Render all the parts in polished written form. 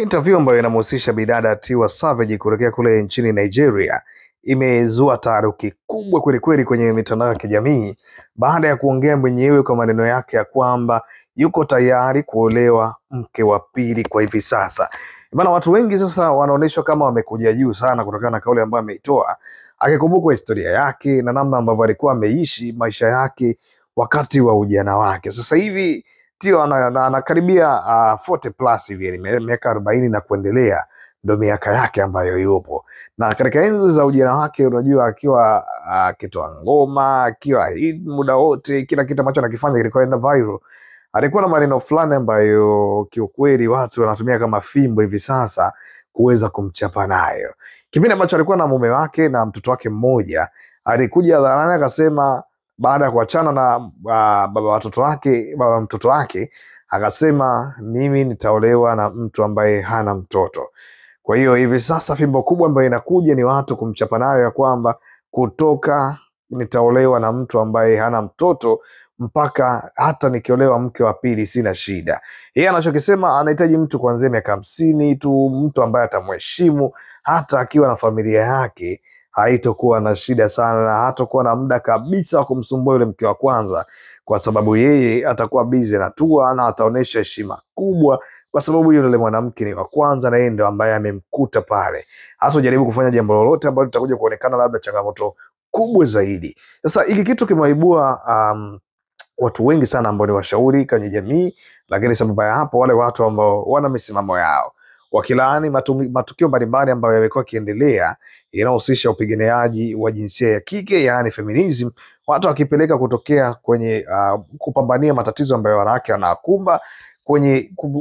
Interview ambayo inamhusisha bidada Tiwa Savage kutokea kule nchini Nigeria imezua taharuki kubwa kweli kweli kwenye mitandao ya kijamii baada ya kuongea mwenyewe kwa maneno yake ya kwamba yuko tayari kuolewa mke wa pili kwa hivi sasa. Maana watu wengi sasa wanaonyeshwa kama wamekuja juu sana kutokana na kauli ambayo ameitoa, akikumbuka historia yake na namna ambavyo alikuwa ameishi maisha yake wakati wa ujana wake. Sasa hivi Tio anakaribia 40 plus hivi, miaka 40 na kuendelea, ndo miaka yake ambayo yupo. Na katika enzi za ujana wake, unajua, akiwa akitoa ngoma, akiwa muda wote, kila kitu ambacho anakifanya kilikuwa enda viral. Alikuwa na maneno fulani ambayo kiukweli watu wanatumia kama fimbo hivi sasa kuweza kumchapa nayo. Kipindi ambacho alikuwa na mume wake na mtoto wake mmoja, alikuja hadharani akasema, baada ya kuachana na baba mtoto wake, akasema mimi nitaolewa na mtu ambaye hana mtoto. Kwa hiyo hivi sasa fimbo kubwa ambayo inakuja ni watu kumchapa nayo ya kwamba kutoka nitaolewa na mtu ambaye hana mtoto mpaka hata nikiolewa mke wa pili sina shida. Yeye anachokisema, anahitaji mtu kuanzia miaka 50 tu, mtu ambaye atamheshimu hata akiwa na familia yake, haitokuwa na shida sana na hatakuwa na muda kabisa wa kumsumbua yule mke wa kwanza, kwa sababu yeye atakuwa busy na tua na ataonesha heshima kubwa, kwa sababu yule mwanamke ni wa kwanza na yeye ndio ambaye amemkuta pale. Hata jaribu kufanya jambo lolote ambalo litakuja kuonekana labda changamoto kubwa zaidi. Sasa hiki kitu kimeibua watu wengi sana ambao ni washauri kwenye jamii, lakini sababu ya hapo wale watu ambao wana misimamo yao wakilaani matukio mbalimbali ambayo yamekuwa yakiendelea yanahusisha upiganiaji wa jinsia ya kike, yani feminism, watu wakipeleka kutokea kwenye kupambania matatizo ambayo wanawake wanakumba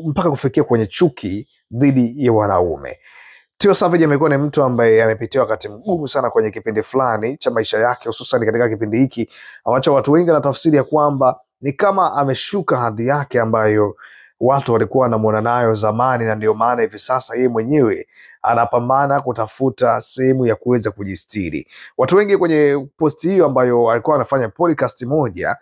mpaka kufikia kwenye chuki dhidi ya wanaume. Tiwa Savage amekuwa ni mtu ambaye amepitia wakati mgumu sana kwenye kipindi fulani cha maisha yake, hususan katika kipindi hiki ambacho watu wengi wanatafsiri ya kwamba ni kama ameshuka hadhi yake ambayo watu walikuwa wanamuona nayo zamani, na ndio maana hivi sasa yeye mwenyewe anapambana kutafuta sehemu ya kuweza kujistiri. Watu wengi kwenye posti hiyo ambayo alikuwa anafanya podcast moja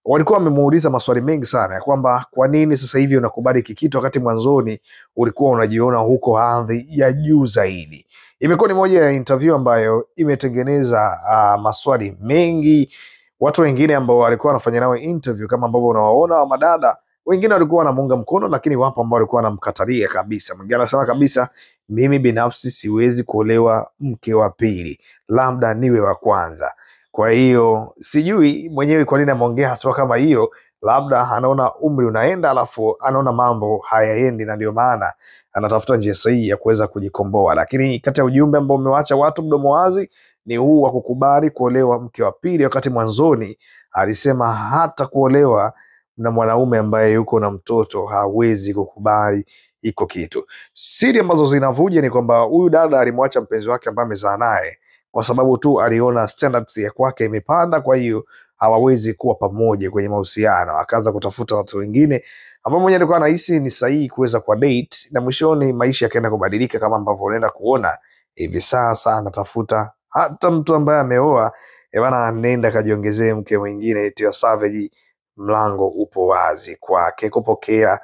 walikuwa wamemuuliza maswali mengi sana ya kwamba kwa nini sasa hivi unakubali kikitu wakati mwanzoni ulikuwa unajiona huko hadhi ya juu zaidi. Imekuwa ni moja ya interview ambayo imetengeneza maswali mengi. Watu wengine ambao walikuwa wanafanya nao interview kama ambavyo unawaona wa madada, wengine walikuwa wanamuunga mkono, lakini wapo ambao walikuwa wanamkatalia kabisa. Mwingine anasema kabisa, mimi binafsi siwezi kuolewa mke wa pili, labda niwe wa kwanza. Kwa hiyo sijui mwenyewe kwa nini ameongea hatua kama hiyo, labda anaona umri unaenda, alafu anaona mambo hayaendi, na ndio maana anatafuta njia sahihi ya kuweza kujikomboa. Lakini kati ya ujumbe ambao umewacha watu mdomo wazi ni huu wa kukubali kuolewa mke wa pili, wakati mwanzoni alisema hata kuolewa na mwanaume ambaye yuko na mtoto hawezi kukubali iko kitu. Siri ambazo zinavuja ni kwamba huyu dada alimwacha mpenzi wake ambaye amezaa naye kwa sababu tu aliona standards ya kwake imepanda, kwa hiyo hawawezi kuwa pamoja kwenye mahusiano. Akaanza kutafuta watu wengine ambao mwenyewe alikuwa anahisi ni sahihi kuweza kwa date, na mwishoni maisha yakaenda kubadilika kama ambavyo unaenda kuona hivi sasa. Anatafuta hata mtu ambaye ameoa, bwana, nenda kajiongezee mke mwingine. Tiwa Savage, mlango upo wazi kwake kupokea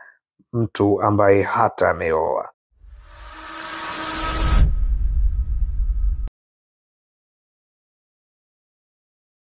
mtu ambaye hata ameoa.